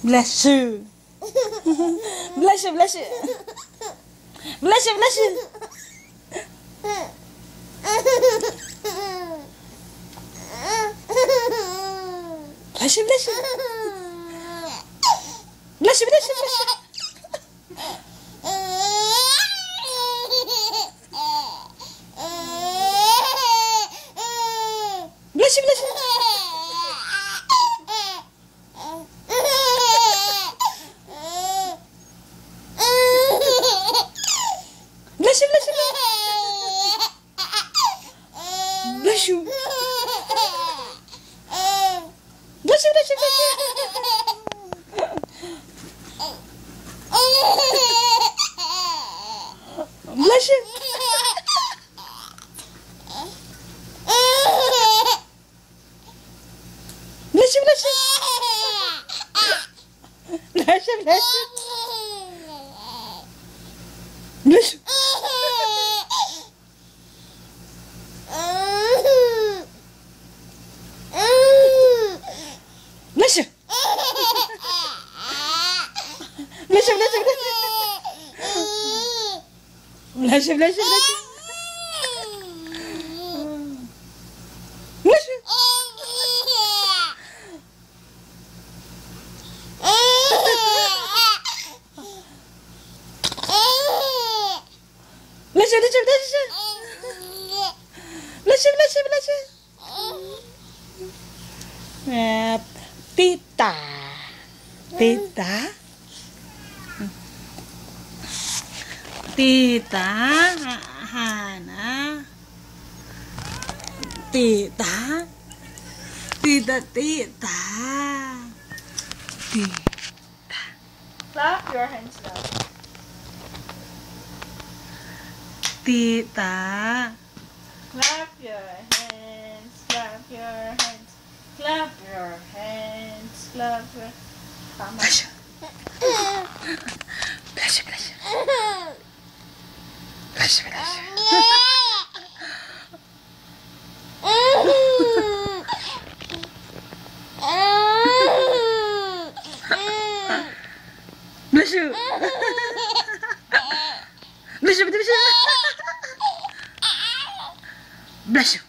Bless you. Bless you, bless you. Bless you, bless you. Bless you, bless you. Bless you, bless you, bless you. Bless you, bless you. Bless you, bless you. Bless you. Bless you, bless you, bless you. Bless you. Bless you, bless you. Bless you, bless you. Bless you. Bless you. Bless you, bless you, bless you. Bless you, bless you, bless you. Bless you. Bless you, bless you, bless you. Bless you, bless you, bless you. Tita. Tita. Tita. Hana. Tita. Tita, tita. Tita. Clap your hands now. Tita. Clap your hands. Clap your hands. Clap your hands. Clap your. Tama. Bless you. Bless you, bless you. Bless you, bless you. Bless you. Bless you, bless you. Bless you.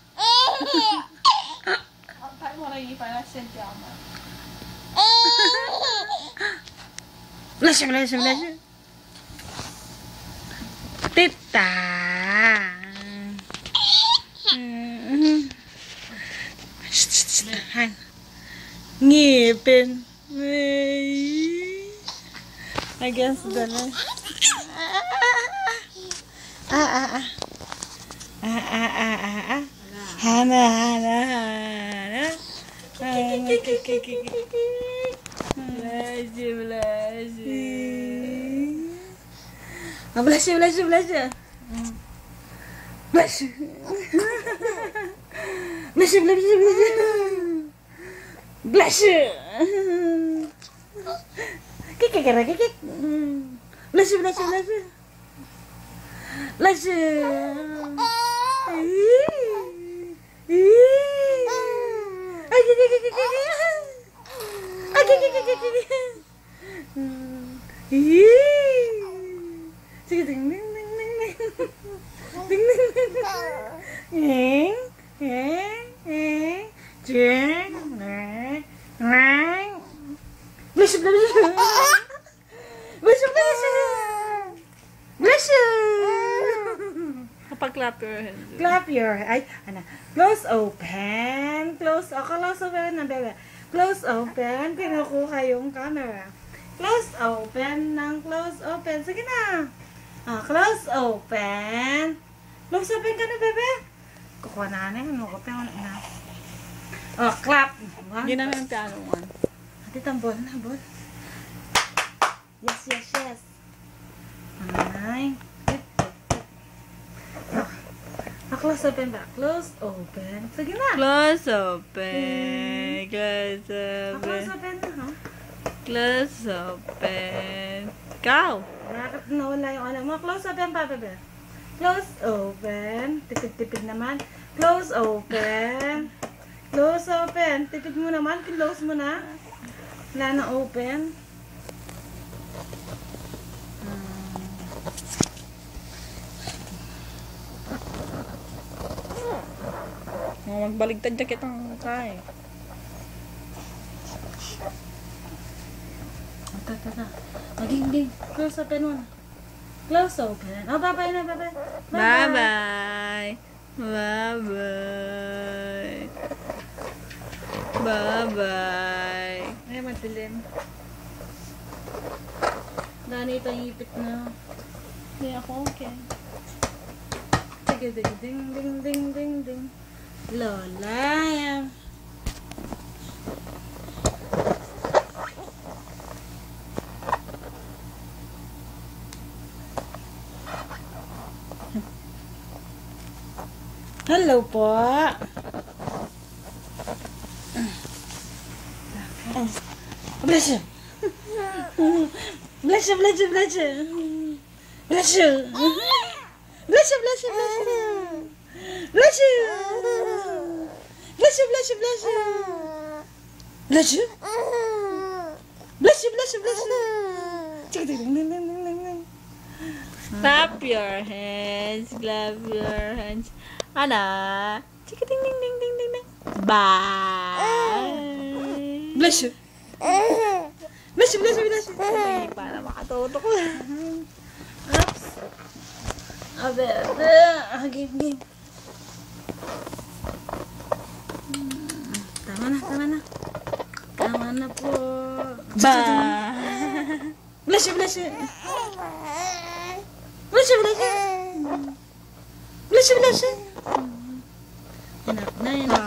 Tayo mo lang i-finance yan mo. Bless you, bless you, bless you. Tita. Ngipin. I guess the Hana, Hana, Hana. Bless you, bless you. Bless you, bless you, bless you. Bless you. Bless you, bless you, bless you. Bless you. Kik, kik, kik, kik. Bless you, bless you, bless you. Bless you. Sige, ding ding ding ding ding. Ding ding ding ding. Eng, eng, eng. Jeng, eng, eng. Bless you, bless you. Bless you, bless you. Bless you. Kapag-clap your hands. Clap your ay ano. Close open. Close. Close open na bebe. Close open. Kinukuha yung camera. Close open ng close open. Sige na. Close open. Close open ka na bebe. Kukuha na na yung open na. Clap. Yun ang yung piano mo. Ati tambol na bol. Yes, yes, yes. Ay. Close open ba? Close open. Sige na. Close open. Close open. Close open na, ha? Close open. Go! Bakit nawala yung ano mo? Close open pa, bebe. Close open. Tipid-tipid naman. Close open. Close open. Tipid mo naman. Close mo na. Wala na open. Magbaligtad jacket ang kay. Tata. Maging. Close open mo na. Close open. Oh, bye-bye na, bye-bye. Bye-bye. Bye-bye. Bye-bye. Ay, madilim. Dani itong ipit na. Hindi ako okay. Sige, ding. Lola. Hello po. Bless you. Bless you. Bless you. Bless you. Bless you. Bless you. Bless you. Bless you. Bless you. Bless you. Bless you. Bless you. Bless you. Bless you. Bless you. Chika ding ding ding ding ding. Clap your hands. Clap your hands. Ana. Chika ding ding ding ding ding ding. Bye. Bless you. Bless you. Bless you. Bless you. Ay, para makatutok ko. Oops. Abe. Game. Tama na po. Bye. Bless you. Bless you. Bless you. Bless you. Bless you. Bless you. Enough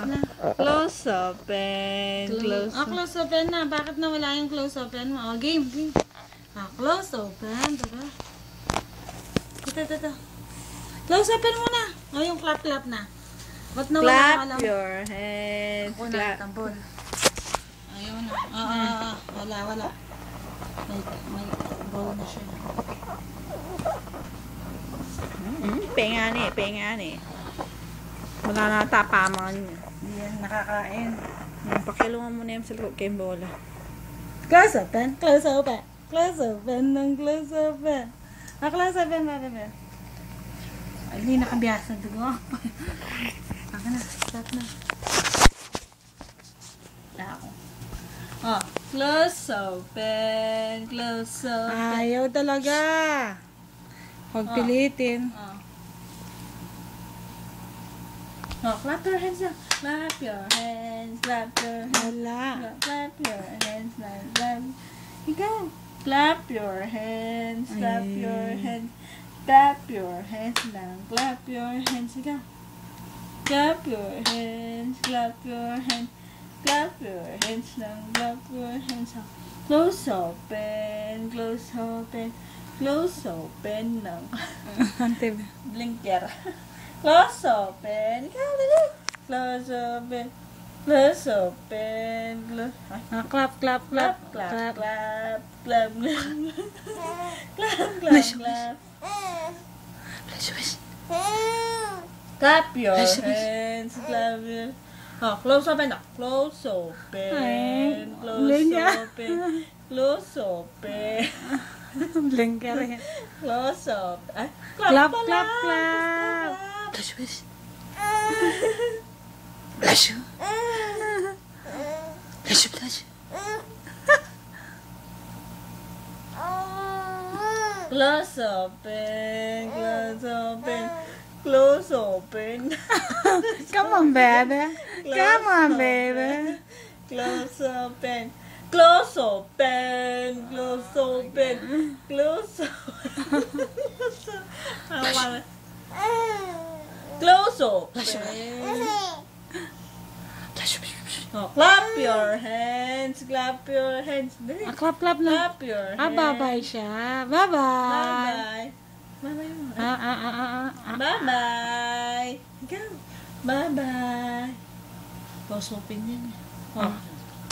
na. Close open. Close open. Close open na. Bakit nawala yung close open mo? Game. Close open. Ito. Close open muna. Yung clap na. Ba't nawala Clap your hands. Ako na, Clap. tambol. Ayun na. Wala. May ball na siya. Pengani. Wala na tapaman niya. Hindi yan nakakain. Pakilungan mo na yung sa kay bola. Close open. Close open. Close open. Close open. Close open. Ay, hindi nakabiyasa. Dugo. Ako na. Stop na. Ako. Close open. Close open. Ayaw talaga. Huwag pilitin. Clap your hands now. Clap your hands. Clap your hands. Wala. Clap your hands. Clap. Ikaw. Clap your hands. Clap your hands. Clap your hands lang. Clap your hands. Ikaw. Clap your hands. Clap your hands. Clap your hands lang. Clap your hands lang. Close open. Close open. Close open lang. Ante. Blinker. Close open. Ikaw, dali. Close open. Close open. Close. Clap. Clap, clap, clap. Clap, clap, clap. Clap your hands. Clap your... close open na. Close open. Close open. Close open. Blinker. Close open. Ay, Clap. Bless you. Close open. Close open. Close open. Come on, baby. Come on, baby. Close open. Close open. Close open. Close open. Close open. Clap your hands. Clap your hands. Clap na. Clap your hands. Bye-bye siya. Bye-bye. Bye-bye. Bye-bye. Bye-bye. Bye-bye. Ikaw. Bye-bye. Close open yan.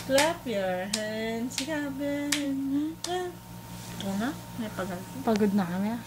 Clap your hands. Clap your hands. Ito na. May pagal. Pagod na kami.